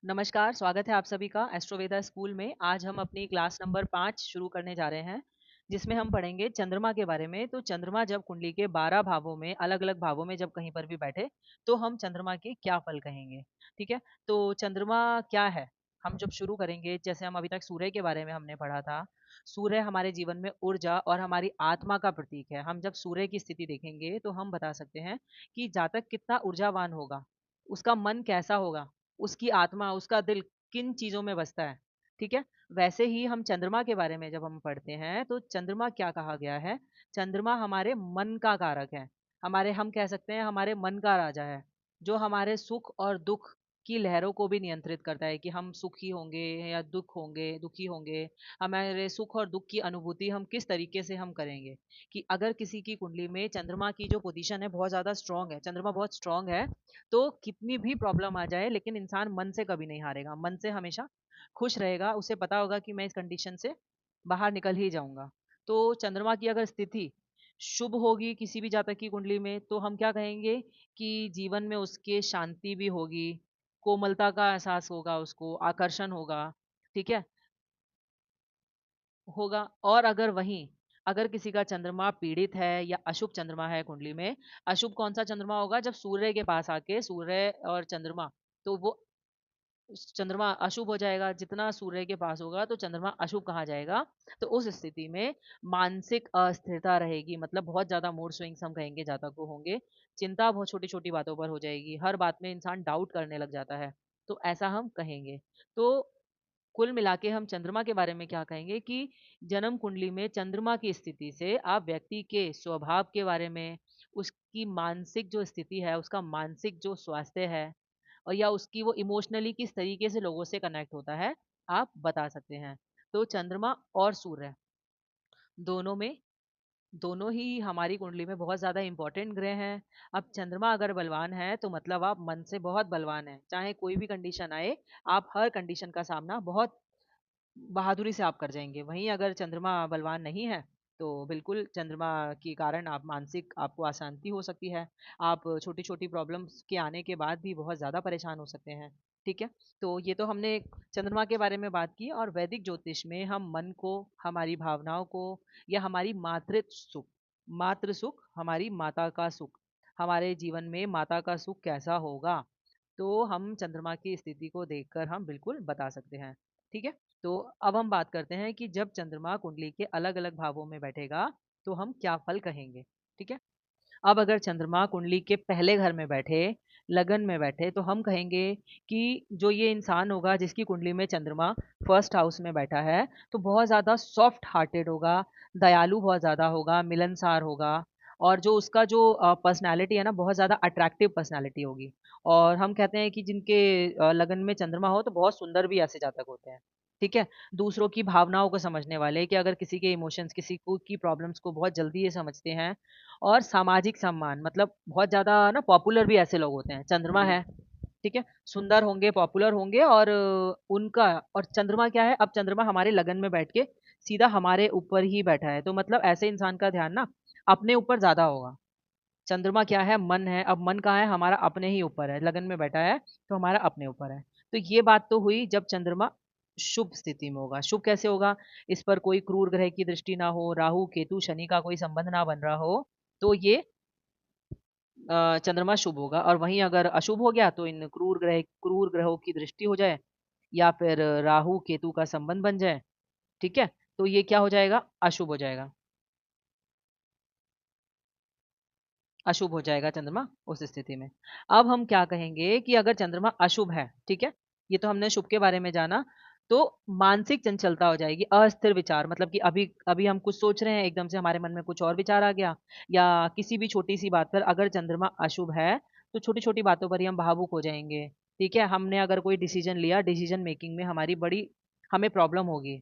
नमस्कार, स्वागत है आप सभी का एस्ट्रोवेदा स्कूल में। आज हम अपनी क्लास नंबर 5 शुरू करने जा रहे हैं, जिसमें हम पढ़ेंगे चंद्रमा के बारे में। तो चंद्रमा जब कुंडली के 12 भावों में, अलग-अलग भावों में जब कहीं पर भी बैठे, तो हम चंद्रमा के क्या फल कहेंगे, ठीक है? तो चंद्रमा क्या है? हम जब शुरू करेंगे, जैसे हम अभी तक सूर्य के बारे में हमने पढ़ा था। सूर्य हमारे जीवन में ऊर्जा और हमारी आत्मा का प्रतीक है। हम जब सूर्य की स्थिति देखेंगे, तो हम बता सकते हैं कि जातक कितना ऊर्जावान होगा, उसका मन कैसा होगा, उसकी आत्मा, उसका दिल किन चीज़ों में बसता है, ठीक है? वैसे ही हम चंद्रमा के बारे में जब हम पढ़ते हैं, तो चंद्रमा क्या कहा गया है? चंद्रमा हमारे मन का कारक है। हमारे हम कह सकते हैं हमारे मन का राजा है, जो हमारे सुख और दुःख की लहरों को भी नियंत्रित करता है कि हम सुखी होंगे या दुखी होंगे। हमारे सुख और दुःख की अनुभूति हम किस तरीके से हम करेंगे, कि अगर किसी की कुंडली में चंद्रमा की जो पोज़ीशन है बहुत ज़्यादा स्ट्रॉन्ग है, चंद्रमा बहुत स्ट्रॉन्ग है, तो कितनी भी प्रॉब्लम आ जाए लेकिन इंसान मन से कभी नहीं हारेगा, मन से हमेशा खुश रहेगा, उसे पता होगा कि मैं इस कंडीशन से बाहर निकल ही जाऊँगा। तो चंद्रमा की अगर स्थिति शुभ होगी किसी भी जातक की कुंडली में, तो हम क्या कहेंगे कि जीवन में उसके शांति भी होगी, कोमलता का एहसास होगा उसको, आकर्षण होगा, ठीक है? होगा। और अगर वहीं अगर किसी का चंद्रमा पीड़ित है या अशुभ चंद्रमा है कुंडली में, अशुभ कौन-सा चंद्रमा होगा? जब सूर्य के पास आके सूर्य और चंद्रमा, तो वो चंद्रमा अशुभ हो जाएगा, जितना सूर्य के पास होगा तो चंद्रमा अशुभ कहा जाएगा। तो उस स्थिति में मानसिक अस्थिरता रहेगी, मतलब बहुत ज़्यादा मूड स्विंग्स हम कहेंगे जातक को होंगे। चिंता बहुत छोटी-छोटी बातों पर हो जाएगी, हर बात में इंसान डाउट करने लग जाता है, तो ऐसा हम कहेंगे। तो कुल मिला के हम चंद्रमा के बारे में क्या कहेंगे कि जन्म कुंडली में चंद्रमा की स्थिति से आप व्यक्ति के स्वभाव के बारे में, उसकी मानसिक जो स्थिति है, उसका मानसिक जो स्वास्थ्य है और या उसकी वो इमोशनली किस तरीके से लोगों से कनेक्ट होता है, आप बता सकते हैं। तो चंद्रमा और सूर्य दोनों में दोनों ही हमारी कुंडली में बहुत ज़्यादा इम्पोर्टेंट ग्रह हैं। अब चंद्रमा अगर बलवान है, तो मतलब आप मन से बहुत बलवान हैं। चाहे कोई भी कंडीशन आए, आप हर कंडीशन का सामना बहुत बहादुरी से आप कर जाएँगे। वहीं अगर चंद्रमा बलवान नहीं है, तो बिल्कुल चंद्रमा के कारण आप मानसिक आपको अशांति हो सकती है। आप छोटी-छोटी प्रॉब्लम्स के आने के बाद भी बहुत ज़्यादा परेशान हो सकते हैं। ठीक है? तो ये तो हमने चंद्रमा के बारे में बात की और वैदिक ज्योतिष में हम मन को, हमारी भावनाओं को या हमारी मातृ सुख, हमारी माता का सुख, हमारे जीवन में माता का सुख कैसा होगा, तो हम चंद्रमा की स्थिति को देखकर हम बिल्कुल बता सकते हैं। ठीक है? तो अब हम बात करते हैं कि जब चंद्रमा कुंडली के अलग-अलग भावों में बैठेगा, तो हम क्या फल कहेंगे, ठीक है? अब अगर चंद्रमा कुंडली के पहले घर में बैठे, लगन में बैठे, तो हम कहेंगे कि जो ये इंसान होगा जिसकी कुंडली में चंद्रमा फर्स्ट हाउस में बैठा है, तो बहुत ज़्यादा सॉफ्ट हार्टेड होगा, दयालु बहुत ज़्यादा होगा, मिलनसार होगा और जो उसका जो पर्सनैलिटी है ना, बहुत ज़्यादा अट्रैक्टिव पर्सनैलिटी होगी। और हम कहते हैं कि जिनके लगन में चंद्रमा हो, तो बहुत सुंदर भी ऐसे जातक होते हैं। ठीक है? दूसरों की भावनाओं को समझने वाले कि अगर किसी के इमोशंस, किसी को की प्रॉब्लम्स को बहुत जल्दी ये समझते हैं और सामाजिक सम्मान मतलब बहुत ज़्यादा ना पॉपुलर भी ऐसे लोग होते हैं। चंद्रमा है, ठीक है? सुंदर होंगे, पॉपुलर होंगे और उनका और चंद्रमा क्या है, अब चंद्रमा हमारे लगन में बैठ के सीधा हमारे ऊपर ही बैठा है। तो मतलब ऐसे इंसान का ध्यान ना अपने ऊपर ज़्यादा होगा। चंद्रमा क्या है? मन है। अब मन कहाँ है? हमारा अपने ही ऊपर है। लगन में बैठा है, तो हमारा अपने ऊपर है। तो ये बात तो हुई जब चंद्रमा शुभ स्थिति में होगा। शुभ कैसे होगा? इस पर कोई क्रूर ग्रह की दृष्टि ना हो, राहु, केतु, शनि का कोई संबंध ना बन रहा हो, तो ये चंद्रमा शुभ होगा और वहीं अगर अशुभ हो गया तो इन क्रूर ग्रहों की दृष्टि हो जाए या फिर राहु केतु का संबंध बन जाए, ठीक है? तो ये क्या हो जाएगा? अशुभ हो जाएगा। अशुभ हो जाएगा चंद्रमा उस स्थिति में। अब हम क्या कहेंगे कि अगर चंद्रमा अशुभ है, ठीक है? ये तो हमने शुभ के बारे में जाना, तो मानसिक चंचलता हो जाएगी, अस्थिर विचार मतलब कि अभी अभी हम कुछ सोच रहे हैं, एकदम से हमारे मन में कुछ और विचार आ गया या किसी भी छोटी-सी बात पर अगर चंद्रमा अशुभ है, तो छोटी-छोटी बातों पर ही हम भावुक हो जाएँगे, ठीक है? हमने अगर कोई डिसीज़न लिया, डिसीज़न मेकिंग में हमारी बड़ी हमें प्रॉब्लम होगी।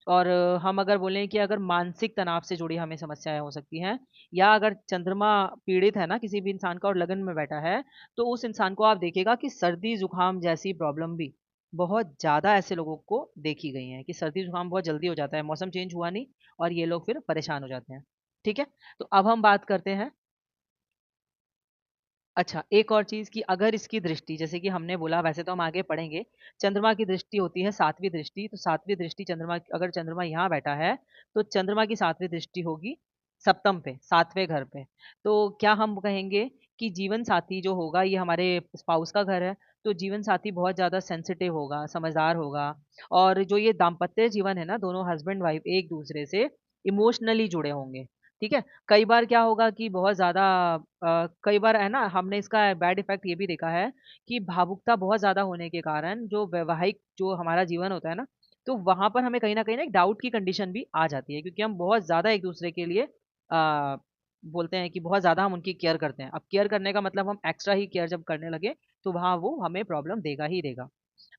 और हम अगर बोलें कि अगर मानसिक तनाव से जुड़ी हमें समस्याएँ हो सकती हैं या अगर चंद्रमा पीड़ित है ना किसी भी इंसान का और लगन में बैठा है, तो उस इंसान को आप देखिएगा कि सर्दी-जुकाम जैसी प्रॉब्लम भी बहुत ज़्यादा ऐसे लोगों को देखी गई हैं कि सर्दी-जुकाम बहुत जल्दी हो जाता है, मौसम चेंज हुआ नहीं और ये लोग फिर परेशान हो जाते हैं। ठीक है? तो अब हम बात करते हैं अच्छा, एक और चीज़ कि अगर इसकी दृष्टि जैसे कि हमने बोला वैसे तो हम आगे पढ़ेंगे, चंद्रमा की दृष्टि होती है 7वीं दृष्टि, तो 7वीं दृष्टि चंद्रमा अगर चंद्रमा यहाँ बैठा है, तो चंद्रमा की 7वीं दृष्टि होगी सप्तम पे, 7वें घर पे। तो क्या हम कहेंगे कि जीवन साथी जो होगा ये हमारे स्पाउस का घर है, तो जीवन साथी बहुत ज़्यादा सेंसिटिव होगा, समझदार होगा और जो ये दाम्पत्य जीवन है ना, दोनों हस्बैंड-वाइफ एक-दूसरे से इमोशनली जुड़े होंगे, ठीक है? कई बार क्या होगा कि बहुत ज़्यादा कई बार है ना हमने इसका बैड इफ़ेक्ट ये भी देखा है कि भावुकता बहुत ज़्यादा होने के कारण जो वैवाहिक जो हमारा जीवन होता है ना, तो वहाँ पर हमें कहीं न कहीं ना एक डाउट की कंडीशन भी आ जाती है क्योंकि हम बहुत ज़्यादा एक-दूसरे के लिए बोलते हैं कि बहुत ज़्यादा हम उनकी केयर करते हैं। अब केयर करने का मतलब हम एक्स्ट्रा ही केयर जब करने लगे, तो वहाँ वो हमें प्रॉब्लम देगा ही देगा।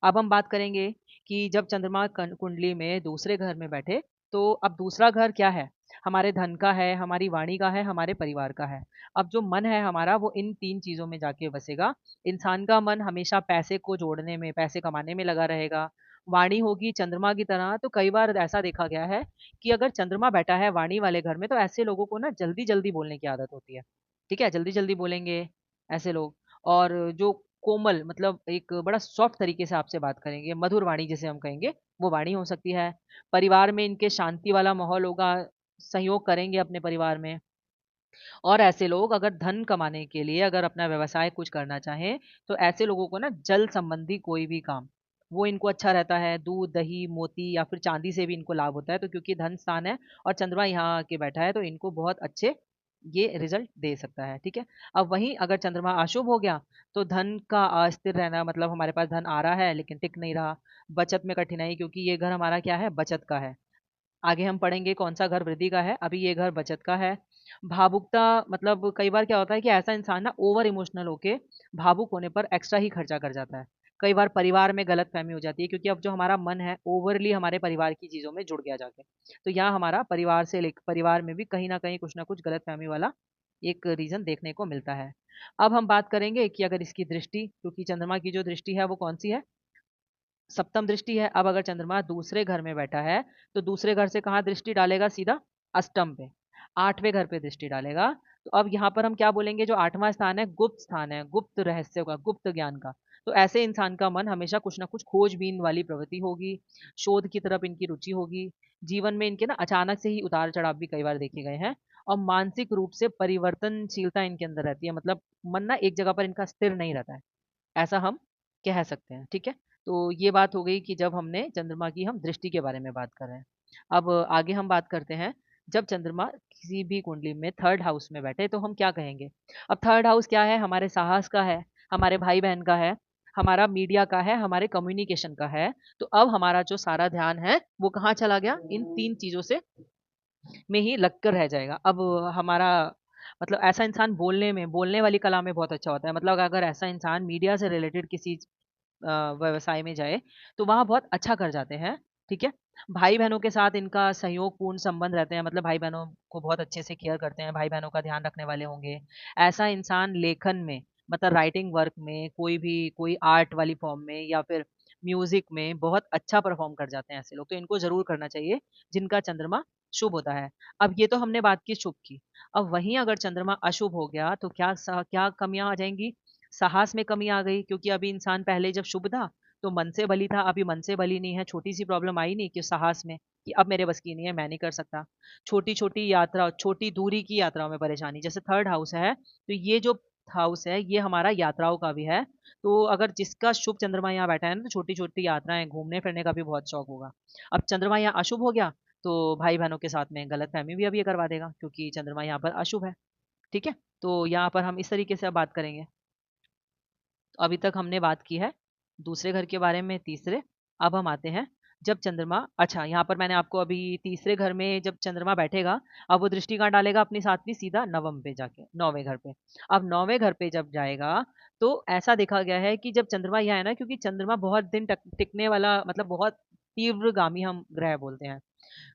अब हम बात करेंगे कि जब चंद्रमा कुंडली में दूसरे घर में बैठे, तो अब दूसरा घर क्या है? हमारे धन का है, हमारी वाणी का है, हमारे परिवार का है। अब जो मन है हमारा वो इन 3 चीज़ों में जाके बसेगा। इंसान का मन हमेशा पैसे को जोड़ने में, पैसे कमाने में लगा रहेगा। वाणी होगी चंद्रमा की तरह तो कई बार ऐसा देखा गया है कि अगर चंद्रमा बैठा है वाणी वाले घर में तो ऐसे लोगों को ना जल्दी-जल्दी बोलने की आदत होती है। ठीक है? जल्दी-जल्दी बोलेंगे ऐसे लोग और जो कोमल मतलब एक बड़ा सॉफ्ट तरीके से आपसे बात करेंगे, मधुर वाणी जिसे हम कहेंगे, वो वाणी हो सकती है। परिवार में इनके शांति वाला माहौल होगा, सहयोग करेंगे अपने परिवार में। और ऐसे लोग अगर धन कमाने के लिए अगर अपना व्यवसाय कुछ करना चाहें, तो ऐसे लोगों को ना जल संबंधी कोई भी काम, वो इनको अच्छा रहता है। दूध, दही, मोती या फिर चांदी से भी इनको लाभ होता है। तो क्योंकि धन स्थान है और चंद्रमा यहाँ आके बैठा है, तो इनको बहुत अच्छे ये रिज़ल्ट दे सकता है, ठीक है? अब वहीं अगर चंद्रमा अशुभ हो गया, तो धन का अस्थिर रहना मतलब हमारे पास धन आ रहा है लेकिन टिक नहीं रहा। बचत में कठिनाई क्योंकि ये घर हमारा क्या है? बचत का है। आगे हम पढ़ेंगे कौन-सा घर वृद्धि का है, अभी ये घर बचत का है। भावुकता मतलब कई बार क्या होता है कि ऐसा इंसान ना ओवर इमोशनल होके भावुक होने पर एक्स्ट्रा ही खर्चा कर जाता है। कई बार परिवार में गलतफ़हमी हो जाती है क्योंकि अब जो हमारा मन है ओवरली हमारे परिवार की चीज़ों में जुड़ गया जाके। तो यहाँ हमारा परिवार में भी कहीं न कहीं कुछ न कुछ गलतफ़हमी वाला एक रीज़न देखने को मिलता है। अब हम बात करेंगे कि अगर इसकी दृष्टि क्योंकि चंद्रमा की जो दृष्टि है वो कौन-सी है? सप्तम दृष्टि है। अब अगर चंद्रमा दूसरे घर में बैठा है, तो दूसरे घर से कहाँ दृष्टि डालेगा? सीधा अष्टम पे, 8वें घर पे दृष्टि डालेगा। तो अब यहाँ पर हम क्या बोलेंगे जो 8वाँ स्थान है, गुप्त रहस्यों का, गुप्त ज्ञान का। तो ऐसे इंसान का मन हमेशा कुछ न कुछ खोजबीन वाली प्रवृत्ति होगी, शोध की तरफ इनकी रुचि होगी। जीवन में इनके ना अचानक से ही उतार-चढ़ाव भी कई बार देखे गए हैं और मानसिक रूप से परिवर्तनशीलता इनके अंदर रहती है। मतलब मन ना एक जगह पर इनका स्थिर नहीं रहता है। ऐसा हम कह सकते हैं, ठीक है? तो ये बात हो गई कि जब हमने चंद्रमा की हम दृष्टि के बारे में बात कर रहे हैं। अब आगे हम बात करते हैं, जब चंद्रमा किसी भी कुंडली में 3rd हाउस में बैठे तो हम क्या कहेंगे? अब 3rd हाउस क्या है? हमारे साहस का है, हमारे भाई-बहन का है, हमारा मीडिया का है, हमारे कम्युनिकेशन का है। तो अब हमारा जो सारा ध्यान है, वो कहाँ चला गया? इन 3 चीज़ों से में ही लग कर रह जाएगा। अब हमारा मतलब ऐसा इंसान बोलने वाली कला में बहुत अच्छा होता है। मतलब अगर ऐसा इंसान मीडिया से रिलेटेड किसी व्यवसाय में जाए, तो वहाँ बहुत अच्छा कर जाते हैं, ठीक है? भाई-बहनों के साथ इनका सहयोगपूर्ण संबंध रहते हैं, मतलब भाई-बहनों को बहुत अच्छे से केयर करते हैं, भाई-बहनों का ध्यान रखने वाले होंगे। ऐसा इंसान लेखन में, मतलब राइटिंग वर्क में, कोई आर्ट वाली फ़ॉर्म में या फिर म्यूज़िक में बहुत अच्छा परफ़ॉर्म कर जाते हैं ऐसे लोग, तो इनको ज़रूर करना चाहिए, जिनका चंद्रमा शुभ होता है। अब ये तो हमने बात की शुभ की, अब वहीं अगर चंद्रमा अशुभ हो गया, तो क्या कमियाँ आ जाएँगी? साहस में कमी आ गई क्योंकि अभी इंसान पहले जब शुभ था, तो मन से बली था, अभी मन से बली नहीं है। छोटी-सी प्रॉब्लम आई नहीं कि साहस में कि अब मेरे बस की नहीं है, मैं नहीं कर सकता। छोटी-छोटी यात्रा छोटी दूरी की यात्राओं में परेशानी, जैसे 3rd हाउस है, तो ये जो हाउस है, ये हमारा यात्राओं का भी है। तो अगर जिसका शुभ चंद्रमा यहाँ बैठा है ना, तो छोटी-छोटी यात्राएँ, घूमने-फिरने का भी बहुत शौक होगा। अब चंद्रमा यहाँ अशुभ हो गया, तो भाई-बहनों के साथ में गलतफ़हमी भी अब ये करवा देगा क्योंकि चंद्रमा यहाँ पर अशुभ है, ठीक है? तो यहाँ पर हम इस तरीके से अब बात करेंगे। तो अभी तक हमने बात की है दूसरे घर के बारे में तीसरे। अब हम आते हैं जब चंद्रमा अच्छा यहाँ पर मैंने आपको अभी तीसरे घर में जब चंद्रमा बैठेगा, अब वो दृष्टि कहाँ डालेगा अपनी 7वीं सीधा नवम पे जाके, 9वें घर पे। अब 9वें घर पे जब जाएगा तो ऐसा देखा गया है कि जब चंद्रमा यहाँ है ना क्योंकि चंद्रमा बहुत दिन तक टिकने वाला मतलब बहुत तीव्रगामी हम ग्रह बोलते हैं।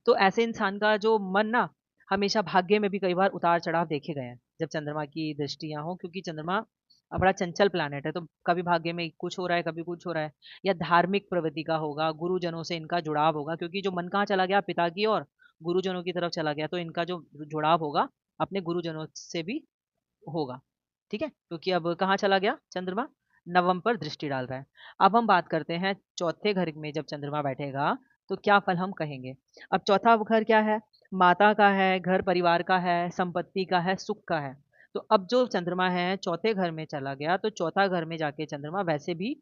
तो ऐसे इंसान का जो मन ना हमेशा भाग्य में भी कई बार उतार-चढ़ाव देखे गए हैं, जब चंद्रमा की दृष्टि यहाँ हो क्योंकि चंद्रमा बड़ा चंचल प्लैनेट है, तो कभी भाग्य में कुछ हो रहा है, कभी कुछ हो रहा है या धार्मिक प्रवृत्ति का होगा, गुरुजनों से इनका जुड़ाव होगा क्योंकि जो मन कहाँ चला गया पिता की ओर, गुरुजनों की तरफ चला गया, तो इनका जो जुड़ाव होगा अपने गुरुजनों से भी होगा। ठीक है, क्योंकि अब कहाँ चला गया चंद्रमा? नवम पर दृष्टि डाल रहा है। अब हम बात करते हैं चौथे घर में जब चंद्रमा बैठेगा तो क्या फल हम कहेंगे। अब चौथा घर क्या है? माता का है, घर परिवार का है, संपत्ति का है, सुख का है। तो अब जो चंद्रमा है चौथे घर में चला गया तो चौथा घर में जाके चंद्रमा वैसे भी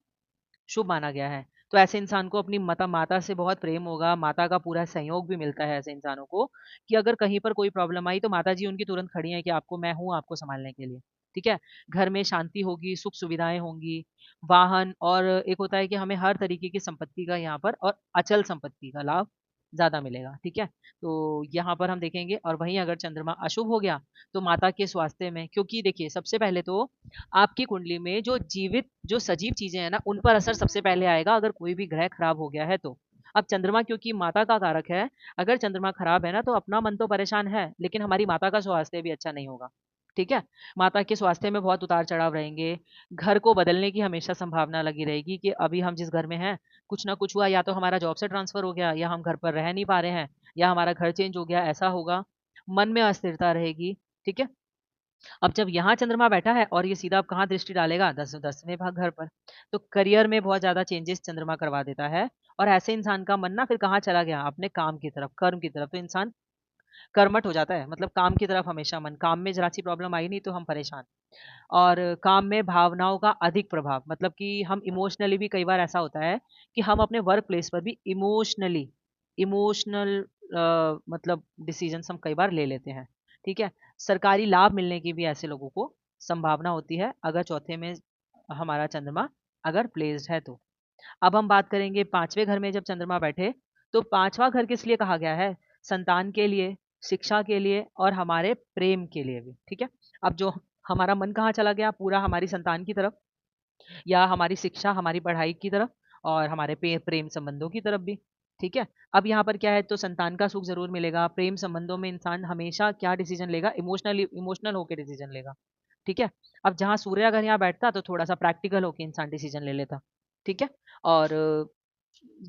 शुभ माना गया है। तो ऐसे इंसान को अपनी माता से बहुत प्रेम होगा, माता का पूरा सहयोग भी मिलता है ऐसे इंसानों को, कि अगर कहीं पर कोई प्रॉब्लम आई तो माताजी उनकी तुरंत खड़ी हैं कि आपको मैं हूँ आपको सँभालने के लिए, ठीक है? घर में शांति होगी, सुख-सुविधाएँ होंगी, वाहन और एक होता है कि हमें हर तरीके की संपत्ति का यहाँ पर और अचल संपत्ति का लाभ ज़्यादा मिलेगा, ठीक है? तो यहाँ पर हम देखेंगे और वहीं अगर चंद्रमा अशुभ हो गया, तो माता के स्वास्थ्य में क्योंकि देखिए सबसे पहले तो आपकी कुंडली में जो जीवित जो सजीव चीजें हैं ना उन पर असर सबसे पहले आएगा अगर कोई भी ग्रह खराब हो गया है तो। अब चंद्रमा क्योंकि माता का कारक है, अगर चंद्रमा खराब है ना तो अपना मन तो परेशान है लेकिन हमारी माता का स्वास्थ्य भी अच्छा नहीं होगा, ठीक है? माता के स्वास्थ्य में बहुत उतार चढ़ाव रहेंगे, घर को बदलने की हमेशा संभावना लगी रहेगी कि अभी हम जिस घर में हैं कुछ ना कुछ हुआ, या तो हमारा जॉब से ट्रांसफर हो गया या हम घर पर रह नहीं पा रहे हैं या हमारा घर चेंज हो गया, ऐसा होगा। मन में अस्थिरता रहेगी, ठीक है? अब जब यहाँ चंद्रमा बैठा है और ये सीधा अब कहाँ दृष्टि डालेगा? 10वें भाव घर पर। तो करियर में बहुत ज़्यादा चेंजेस चंद्रमा करवा देता है और ऐसे इंसान का मन ना फिर कहाँ चला गया? अपने काम की तरफ, कर्म की तरफ। तो इंसान कर्मठ हो जाता है, मतलब काम की तरफ हमेशा मन। काम में ज़रा-सी प्रॉब्लम आई नहीं तो हम परेशान। और काम में भावनाओं का अधिक प्रभाव, मतलब कि हम इमोशनली भी कई बार ऐसा होता है कि हम अपने वर्क प्लेस पर भी इमोशनल मतलब डिसीजंस हम कई बार ले लेते हैं, ठीक है? सरकारी लाभ मिलने की भी ऐसे लोगों को संभावना होती है अगर चौथे में हमारा चंद्रमा अगर प्लेस्ड है तो। अब हम बात करेंगे पांचवें घर में जब चंद्रमा बैठे तो पांचवा घर किस लिए कहा गया है? संतान के लिए, शिक्षा के लिए और हमारे प्रेम के लिए भी, ठीक है? अब जो हमारा मन कहाँ चला गया? पूरा हमारी संतान की तरफ या हमारी शिक्षा, हमारी पढ़ाई की तरफ और हमारे प्रेम संबंधों की तरफ भी, ठीक है? अब यहाँ पर क्या है, तो संतान का सुख ज़रूर मिलेगा, प्रेम संबंधों में इंसान हमेशा क्या डिसीज़न लेगा? इमोशनल होके डिसीज़न लेगा, ठीक है? अब जहाँ सूर्य अगर यहाँ बैठता तो थोड़ा-सा प्रैक्टिकल होके इंसान डिसीज़न ले लेता, ठीक है? और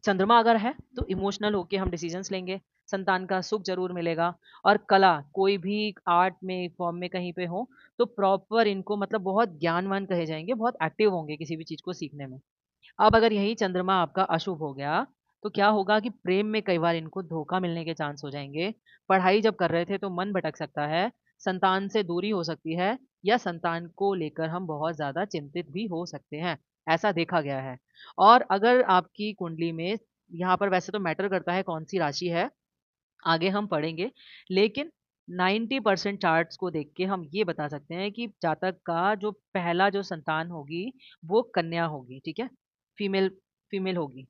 चंद्रमा अगर है तो इमोशनल होके हम डिसीजंस लेंगे, संतान का सुख ज़रूर मिलेगा और कला कोई भी आर्ट में, फॉर्म में कहीं पे हो, तो प्रॉपर इनको मतलब बहुत ज्ञानवान कहे जाएँगे, बहुत एक्टिव होंगे किसी भी चीज़ को सीखने में। अब अगर यही चंद्रमा आपका अशुभ हो गया, तो क्या होगा कि प्रेम में कई बार इनको धोखा मिलने के चांस हो जाएँगे। पढ़ाई जब कर रहे थे तो मन भटक सकता है, संतान से दूरी हो सकती है या संतान को लेकर हम बहुत ज़्यादा चिंतित भी हो सकते हैं, ऐसा देखा गया है। और अगर आपकी कुंडली में यहाँ पर वैसे तो मैटर करता है कौन-सी राशि है, आगे हम पढ़ेंगे, लेकिन 90% चार्ट्स को देख के हम ये बता सकते हैं कि जातक का जो पहला जो संतान होगी, वो कन्या होगी, ठीक है? फीमेल फीमेल होगी।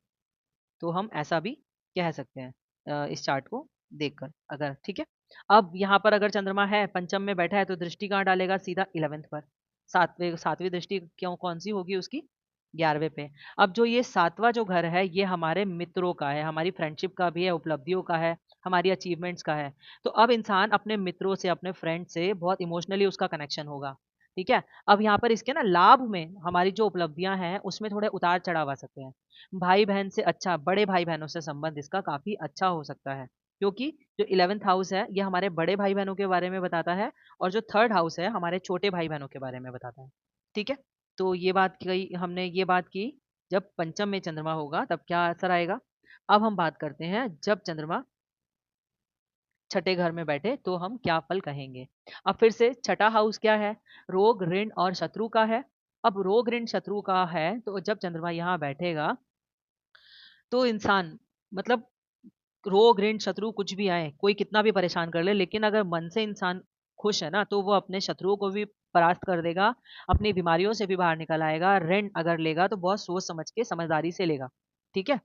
तो हम ऐसा भी कह सकते हैं इस चार्ट को देखकर अगर, ठीक है? अब यहाँ पर अगर चंद्रमा है, पंचम में बैठा है तो दृष्टि कहाँ डालेगा? सीधा 11th पर। 7वीं दृष्टि क्यों कौन-सी होगी उसकी? 11वें पे। अब जो ये 7वां जो घर है, ये हमारे मित्रों का है, हमारी फ्रेंडशिप का भी है, उपलब्धियों का है, हमारी अचीवमेंट्स का है। तो अब इंसान अपने मित्रों से, अपने फ्रेंड से बहुत इमोशनली उसका कनेक्शन होगा, ठीक है? अब यहाँ पर इसके ना लाभ में हमारी जो उपलब्धियाँ हैं, उसमें थोड़े उतार-चढ़ाव आ सकते हैं। भाई-बहन से अच्छा, बड़े भाई-बहनों से संबंध इसका काफ़ी अच्छा हो सकता है, क्योंकि जो 11th हाउस है, ये हमारे बड़े भाई-बहनों के बारे में बताता है और जो 3rd हाउस है, हमारे छोटे भाई-बहनों के बारे में बताता है, ठीक है? तो ये बात कही हमने ये बात की, जब पंचम में चंद्रमा होगा तब क्या असर आएगा? अब हम बात करते हैं जब चंद्रमा छठे घर में बैठे तो हम क्या फल कहेंगे? अब फिर से छठा हाउस क्या है? रोग, ऋण और शत्रु का है। अब रोग, ऋण, शत्रु का है तो जब चंद्रमा यहाँ बैठेगा तो इंसान मतलब रोग, ऋण, शत्रु कुछ भी आए, कोई कितना भी परेशान कर ले, लेकिन अगर मन से इंसान खुश है ना, तो वो अपने शत्रुओं को भी परास्त कर देगा, अपनी बीमारियों से भी बाहर निकल आएगा। ऋण अगर लेगा तो बहुत सोच समझ के समझदारी से लेगा, ठीक है?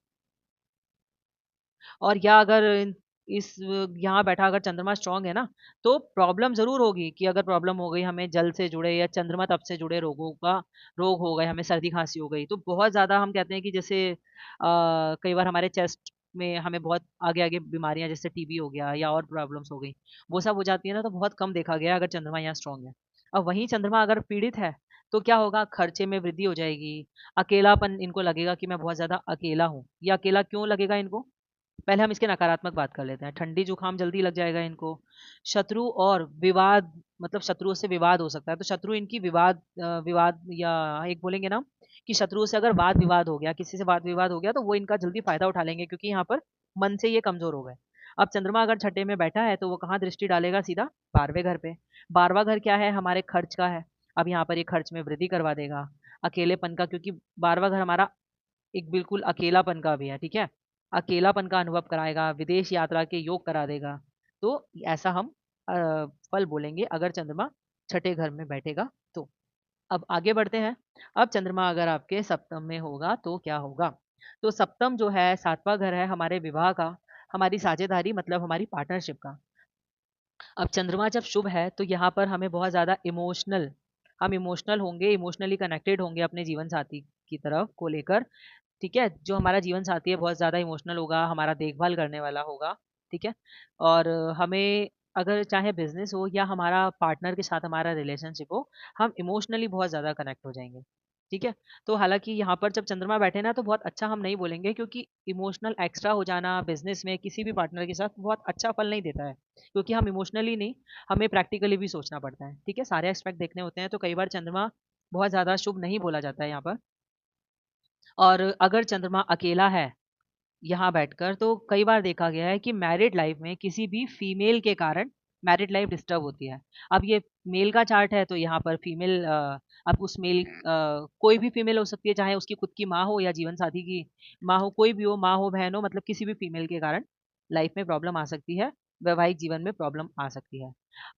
और या अगर इस यहाँ बैठा अगर चंद्रमा स्ट्रॉन्ग है ना, तो प्रॉब्लम ज़रूर होगी कि अगर प्रॉब्लम हो गई हमें जल से जुड़े या चंद्रमा तप से जुड़े रोग हो गए, हमें सर्दी-खाँसी हो गई, तो बहुत ज़्यादा हम कहते हैं कि जैसे कई बार हमारे चेस्ट में हमें बहुत आगे-आगे बीमारियाँ जैसे टीबी हो गया या और प्रॉब्लम्स हो गई, वो सब हो जाती है ना, तो बहुत कम देखा गया है अगर चंद्रमा यहाँ स्ट्रॉन्ग है। और वहीं चंद्रमा अगर पीड़ित है, तो क्या होगा? खर्चे में वृद्धि हो जाएगी, अकेलापन इनको लगेगा कि मैं बहुत ज़्यादा अकेला हूँ। ये अकेला क्यों लगेगा इनको? पहले हम इसके नकारात्मक बात कर लेते हैं। ठंडी जुकाम जल्दी लग जाएगा इनको। शत्रु और विवाद, मतलब शत्रुओं से विवाद हो सकता है, तो शत्रु इनकी विवाद या एक बोलेंगे ना कि शत्रुओं से अगर वाद विवाद हो गया, किसी से वाद विवाद हो गया, तो वो इनका जल्दी फायदा उठा लेंगे, क्योंकि यहाँ पर मन से ये कमजोर हो गए। अब चंद्रमा अगर छठे में बैठा है तो वो कहाँ दृष्टि डालेगा? सीधा 12वें घर पे। 12वां घर क्या है? हमारे खर्च का है। अब यहाँ पर ये खर्च में वृद्धि करवा देगा, अकेलेपन का, क्योंकि 12वां घर हमारा एक बिल्कुल अकेलापन का भी है, ठीक है? अकेलापन का अनुभव कराएगा, विदेश यात्रा के योग करा देगा। तो ऐसा हम फल बोलेंगे अगर चंद्रमा छठे घर में बैठेगा तो। अब आगे बढ़ते हैं। अब चंद्रमा अगर आपके सप्तम में होगा तो क्या होगा? तो सप्तम जो है 7वां घर है हमारे विवाह का, हमारी साझेदारी, मतलब हमारी पार्टनरशिप का। अब चंद्रमा जब शुभ है तो यहाँ पर हमें बहुत ज़्यादा हम इमोशनल होंगे, इमोशनली कनेक्टेड होंगे अपने जीवन साथी की तरफ को लेकर, ठीक है? जो हमारा जीवन साथी है बहुत ज़्यादा इमोशनल होगा, हमारा देखभाल करने वाला होगा, ठीक है? और हमें अगर चाहे बिज़नेस हो या हमारा पार्टनर के साथ हमारा रिलेशनशिप हो, हम इमोशनली बहुत ज़्यादा कनेक्ट हो जाएँगे, ठीक है? तो हालाँकि यहाँ पर जब चंद्रमा बैठे ना तो बहुत अच्छा हम नहीं बोलेंगे, क्योंकि इमोशनल एक्स्ट्रा हो जाना बिज़नेस में किसी भी पार्टनर के साथ बहुत अच्छा फल नहीं देता है। क्योंकि हम इमोशनली नहीं, हमें प्रैक्टिकली भी सोचना पड़ता है, ठीक है? सारे एस्पेक्ट देखने होते हैं, तो कई बार चंद्रमा बहुत ज़्यादा शुभ नहीं बोला जाता है यहाँ पर। और अगर चंद्रमा अकेला है यहाँ बैठकर, तो कई बार देखा गया है कि मैरिड लाइफ में किसी भी फीमेल के कारण मैरिड लाइफ डिस्टर्ब होती है। अब ये मेल का चार्ट है तो यहाँ पर फीमेल, अब उस मेल कोई भी फीमेल हो सकती है, चाहे उसकी खुद की माँ हो या जीवन साथी की माँ हो, कोई भी हो, माँ हो, बहन हो, मतलब किसी भी फीमेल के कारण लाइफ में प्रॉब्लम आ सकती है, वैवाहिक जीवन में प्रॉब्लम आ सकती है।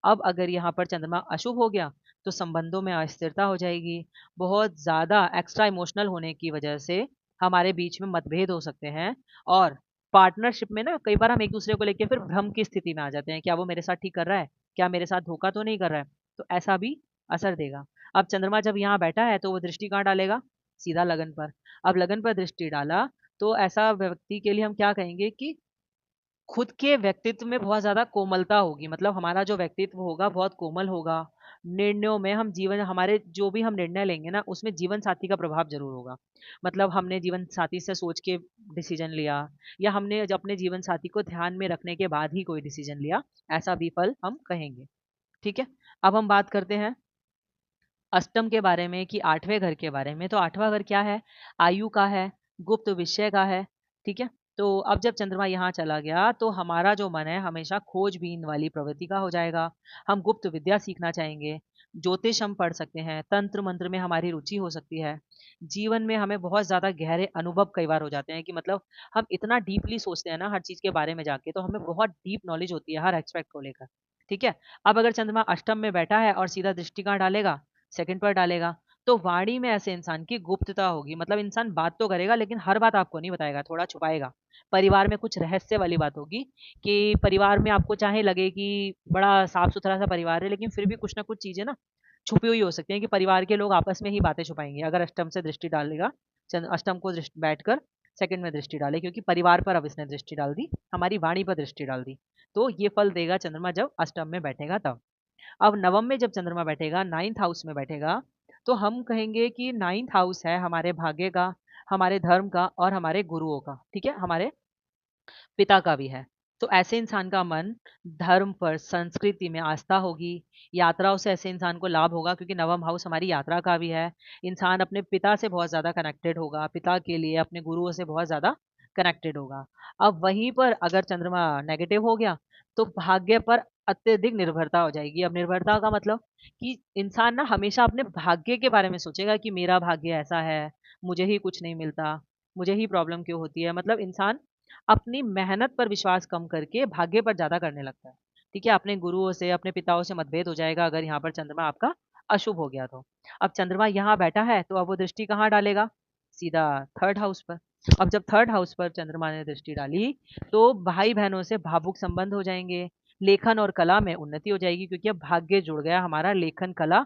अब अगर यहाँ पर चंद्रमा अशुभ हो गया तो संबंधों में अस्थिरता हो जाएगी। बहुत ज़्यादा एक्स्ट्रा इमोशनल होने की वजह से हमारे बीच में मतभेद हो सकते हैं, और पार्टनरशिप में ना कई बार हम एक दूसरे को लेके फिर भ्रम की स्थिति में आ जाते हैं, क्या वो मेरे साथ ठीक कर रहा है? क्या मेरे साथ धोखा तो नहीं कर रहा है? तो ऐसा भी असर देगा। अब चंद्रमा जब यहाँ बैठा है तो वो दृष्टि कहाँ डालेगा? सीधा लगन पर। अब लगन पर दृष्टि डाला तो ऐसा व्यक्ति के लिए हम क्या कहेंगे कि खुद के व्यक्तित्व में बहुत ज़्यादा कोमलता होगी, मतलब हमारा जो व्यक्तित्व होगा बहुत कोमल होगा। निर्णयों में हम जीवन हमारे जो भी हम निर्णय लेंगे ना उसमें जीवन साथी का प्रभाव ज़रूर होगा। मतलब हमने जीवन साथी से सोच के डिसीज़न लिया, या हमने अपने जीवन साथी को ध्यान में रखने के बाद ही कोई डिसीज़न लिया, ऐसा भी फल हम कहेंगे। ठीक है? अब हम बात करते हैं अष्टम के बारे में कि 8वें घर के बारे में। तो 8वां घर क्या है? आयु का है, गुप्त विषय का है, ठीक है? तो अब जब चंद्रमा यहाँ चला गया तो हमारा जो मन है हमेशा खोजबीन वाली प्रवृत्ति का हो जाएगा। हम गुप्त विद्या सीखना चाहेंगे, ज्योतिष हम पढ़ सकते हैं, तंत्र मंत्र में हमारी रुचि हो सकती है। जीवन में हमें बहुत ज़्यादा गहरे अनुभव कई बार हो जाते हैं कि मतलब हम इतना डीपली सोचते हैं ना हर चीज़ के बारे में जाके, तो हमें बहुत डीप नॉलेज होती है हर एस्पेक्ट को लेकर, ठीक है? अब अगर चंद्रमा अष्टम में बैठा है और सीधा दृष्टि कहाँ डालेगा? सेकंड पर डालेगा, तो वाणी में ऐसे इंसान की गुप्तता होगी, मतलब इंसान बात तो करेगा लेकिन हर बात आपको नहीं बताएगा, थोड़ा छुपाएगा। परिवार में कुछ रहस्य वाली बात होगी कि परिवार में आपको चाहे लगे कि बड़ा साफ-सुथरा सा परिवार है, लेकिन फिर भी कुछ ना कुछ चीज़ें ना छुपी हुई हो सकती हैं कि परिवार के लोग आपस में ही बातें छुपाएँगे, अगर अष्टम से दृष्टि डालेगा, अष्टम को बैठकर सेकंड में दृष्टि डाले, क्योंकि परिवार पर अब इसने दृष्टि डाल दी, हमारी वाणी पर दृष्टि डाल दी। तो ये फल देगा चंद्रमा जब अष्टम में बैठेगा तब। अब नवम में जब चंद्रमा बैठेगा, 9th हाउस में बैठेगा, तो हम कहेंगे कि 9th हाउस है हमारे भाग्य का, हमारे धर्म का और हमारे गुरुओं का, ठीक है? हमारे पिता का भी है। तो ऐसे इंसान का मन धर्म पर, संस्कृति में आस्था होगी, यात्राओं से ऐसे इंसान को लाभ होगा, क्योंकि नवम हाउस हमारी यात्रा का भी है। इंसान अपने पिता से बहुत ज़्यादा कनेक्टेड होगा, पिता के लिए अपने गुरुओं से बहुत ज़्यादा कनेक्टेड होगा। अब वहीं पर अगर चंद्रमा नेगेटिव हो गया, तो भाग्य पर अत्यधिक निर्भरता हो जाएगी। अब निर्भरता का मतलब कि इंसान ना हमेशा अपने भाग्य के बारे में सोचेगा कि मेरा भाग्य ऐसा है, मुझे ही कुछ नहीं मिलता, मुझे ही प्रॉब्लम क्यों होती है? मतलब इंसान अपनी मेहनत पर विश्वास कम करके भाग्य पर ज़्यादा करने लगता है। ठीक है? अपने गुरुओं से, अपने पिताओं से मतभेद हो जाएगा अगर यहाँ पर चंद्रमा आपका अशुभ हो गया तो। अब चंद्रमा यहाँ बैठा है तो अब वो दृष्टि कहाँ डालेगा? सीधा 3rd हाउस पर। अब जब 3rd हाउस पर चंद्रमा ने दृष्टि डाली, तो भाई-बहनों से भावुक संबंध हो जाएँगे, लेखन और कला में उन्नति हो जाएगी, क्योंकि अब भाग्य जुड़ गया हमारा लेखन कला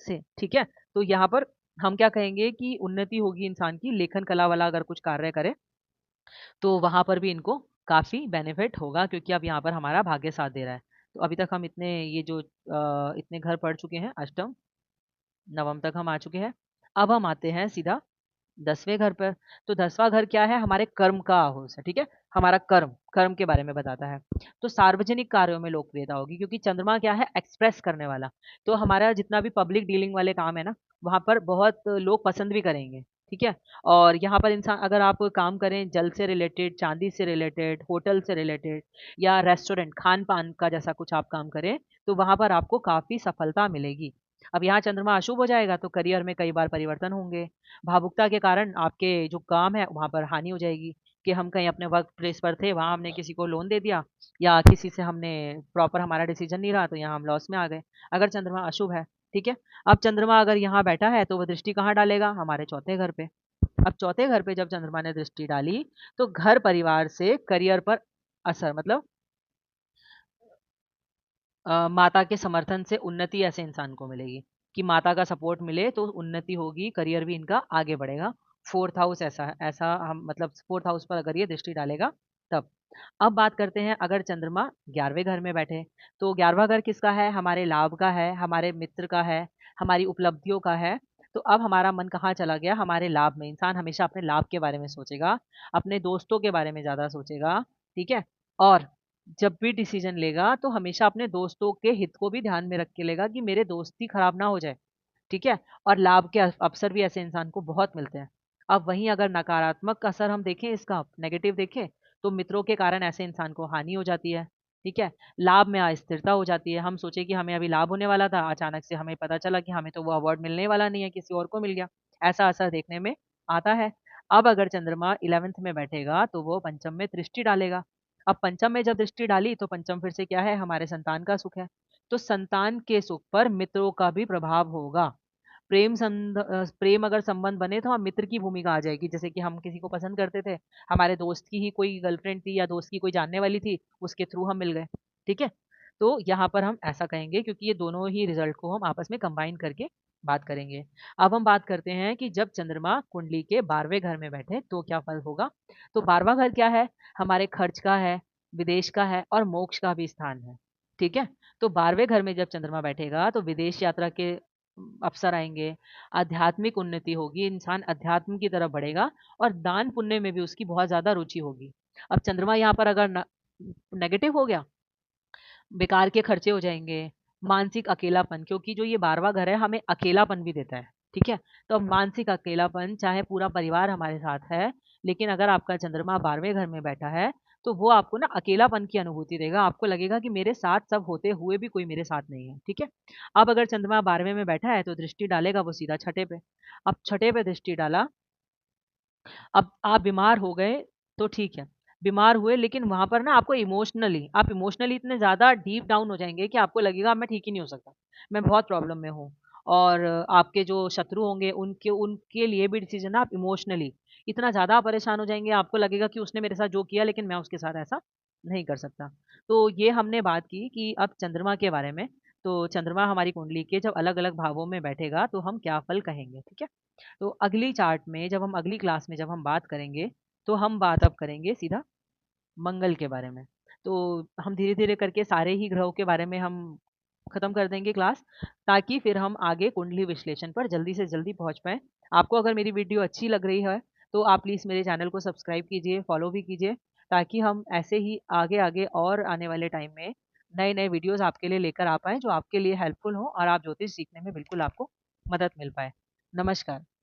से, ठीक है? तो यहाँ पर हम क्या कहेंगे कि उन्नति होगी इंसान की, लेखन कला वाला अगर कुछ कार्य करे तो वहाँ पर भी इनको काफ़ी बेनिफिट होगा, क्योंकि अब यहाँ पर हमारा भाग्य साथ दे रहा है। तो अभी तक हम इतने घर पढ़ चुके हैं, अष्टम, नवम तक हम आ चुके हैं। अब हम आते हैं सीधा 10वें घर पर। तो 10वां घर क्या है? हमारे कर्म का हाउस है, ठीक है? हमारा कर्म, कर्म के बारे में बताता है। तो सार्वजनिक कार्यों में लोकप्रियता होगी क्योंकि चंद्रमा क्या है? एक्सप्रेस करने वाला। तो हमारा जितना भी पब्लिक डीलिंग वाले काम है ना, वहाँ पर बहुत लोग पसंद भी करेंगे, ठीक है? और यहाँ पर इंसान अगर आप काम करें जल से रिलेटेड, चांदी से रिलेटेड, होटल से रिलेटेड या रेस्टोरेंट, खान-पान का जैसा कुछ आप काम करें, तो वहाँ पर आपको काफ़ी सफलता मिलेगी। अब यहाँ चंद्रमा अशुभ हो जाएगा तो करियर में कई बार परिवर्तन होंगे। भावुकता के कारण आपके जो काम है वहाँ पर हानि हो जाएगी कि हम कहीं अपने वर्क प्लेस पर थे, वहाँ हमने किसी को लोन दे दिया या किसी से हमने प्रॉपर हमारा डिसीजन नहीं रहा तो यहाँ हम लॉस में आ गए, अगर चंद्रमा अशुभ है, ठीक है? अब चंद्रमा अगर यहाँ बैठा है तो वो दृष्टि कहाँ डालेगा? हमारे चौथे घर पे। अब चौथे घर पे जब चंद्रमा ने दृष्टि डाली तो घर परिवार से करियर पर असर मतलब माता के समर्थन से उन्नति ऐसे इंसान को मिलेगी कि माता का सपोर्ट मिले तो उन्नति होगी, करियर भी इनका आगे बढ़ेगा। 4th हाउस ऐसा है, ऐसा हम मतलब 4th हाउस पर अगर ये दृष्टि डालेगा तब। अब बात करते हैं अगर चंद्रमा 11वें घर में बैठे, तो 11वां घर किसका है? हमारे लाभ का है, हमारे मित्र का है, हमारी उपलब्धियों का है। तो अब हमारा मन कहाँ चला गया? हमारे लाभ में। इंसान हमेशा अपने लाभ के बारे में सोचेगा, अपने दोस्तों के बारे में ज़्यादा सोचेगा, ठीक है? और जब भी डिसीजन लेगा तो हमेशा अपने दोस्तों के हित को भी ध्यान में रख के लेगा कि मेरे दोस्ती खराब ना हो जाए, ठीक है? और लाभ के अवसर भी ऐसे इंसान को बहुत मिलते हैं। अब वहीं अगर नकारात्मक असर हम देखें इसका, नेगेटिव देखें, तो मित्रों के कारण ऐसे इंसान को हानि हो जाती है, ठीक है? लाभ में अस्थिरता हो जाती है। हम सोचे कि हमें अभी लाभ होने वाला था, अचानक से हमें पता चला कि हमें तो वो अवार्ड मिलने वाला नहीं है, किसी और को मिल गया। ऐसा असर देखने में आता है। अब अगर चंद्रमा 11th में बैठेगा तो वो पंचम में दृष्टि डालेगा। अब पंचम में जब दृष्टि डाली तो पंचम फिर से क्या है? हमारे संतान का सुख है। तो संतान के सुख पर मित्रों का भी प्रभाव होगा। प्रेम अगर संबंध बने तो हाँ, मित्र की भूमिका आ जाएगी। जैसे कि हम किसी को पसंद करते थे, हमारे दोस्त की ही कोई गर्लफ्रेंड थी या दोस्त की कोई जानने वाली थी, उसके थ्रू हम मिल गए, ठीक है? तो यहाँ पर हम ऐसा कहेंगे क्योंकि ये दोनों ही रिजल्ट को हम आपस में कंबाइन करके बात करेंगे। अब हम बात करते हैं कि जब चंद्रमा कुंडली के 12वें घर में बैठे तो क्या फल होगा? तो 12वां घर क्या है? हमारे खर्च का है, विदेश का है और मोक्ष का भी स्थान है, ठीक है? तो 12वें घर में जब चंद्रमा बैठेगा तो विदेश यात्रा के अवसर आएँगे, आध्यात्मिक उन्नति होगी, इंसान अध्यात्म की तरफ बढ़ेगा और दान पुण्य में भी उसकी बहुत ज़्यादा रुचि होगी। अब चंद्रमा यहाँ पर अगर नेगेटिव हो गया, बेकार के खर्चे हो जाएँगे, मानसिक अकेलापन क्योंकि जो ये 12वां घर है हमें अकेलापन भी देता है, ठीक है? तो अब मानसिक अकेलापन चाहे पूरा परिवार हमारे साथ है, लेकिन अगर आपका चंद्रमा 12वें घर में बैठा है, तो वो आपको ना अकेलापन की अनुभूति देगा, आपको लगेगा कि मेरे साथ सब होते हुए भी कोई मेरे साथ नहीं है, ठीक है? अब अगर चंद्रमा 12वें में बैठा है तो दृष्टि डालेगा वो सीधा छठे पे। अब छठे पे दृष्टि डाला, अब आप बीमार हो गए तो ठीक है। बीमार हुए लेकिन वहाँ पर ना आपको इमोशनली इतने ज़्यादा डीप डाउन हो जाएँगे कि आपको लगेगा अब मैं ठीक ही नहीं हो सकता। मैं बहुत प्रॉब्लम में हूँ और आपके जो शत्रु होंगे उनके उनके लिए भी डिसीज़न आप इमोशनली इतना ज़्यादा परेशान हो जाएँगे, आपको लगेगा कि उसने मेरे साथ जो किया लेकिन मैं उसके साथ ऐसा नहीं कर सकता। तो ये हमने बात की कि अब चंद्रमा के बारे में, तो चंद्रमा हमारी कुंडली के जब अलग-अलग भावों में बैठेगा तो हम क्या फल कहेंगे, ठीक है? तो अगली चार्ट में जब हम अगली क्लास में जब हम बात करेंगे, तो हम बात अब करेंगे सीधा मंगल के बारे में। तो हम धीरे-धीरे करके सारे ही ग्रहों के बारे में हम खत्म कर देंगे क्लास, ताकि फिर हम आगे कुंडली विश्लेषण पर जल्दी से जल्दी पहुँच पाएँ। आपको अगर मेरी वीडियो अच्छी लग रही है, तो आप प्लीज़ मेरे चैनल को सब्सक्राइब कीजिए, फॉलो भी कीजिए, ताकि हम ऐसे ही आगे-आगे और आने वाले टाइम में नए-नए वीडियोज़ आपके लिए लेकर आ पाएँ, जो आपके लिए हेल्पफुल हों और आप ज्योतिष सीखने में बिल्कुल आपको मदद मिल पाए। नमस्कार।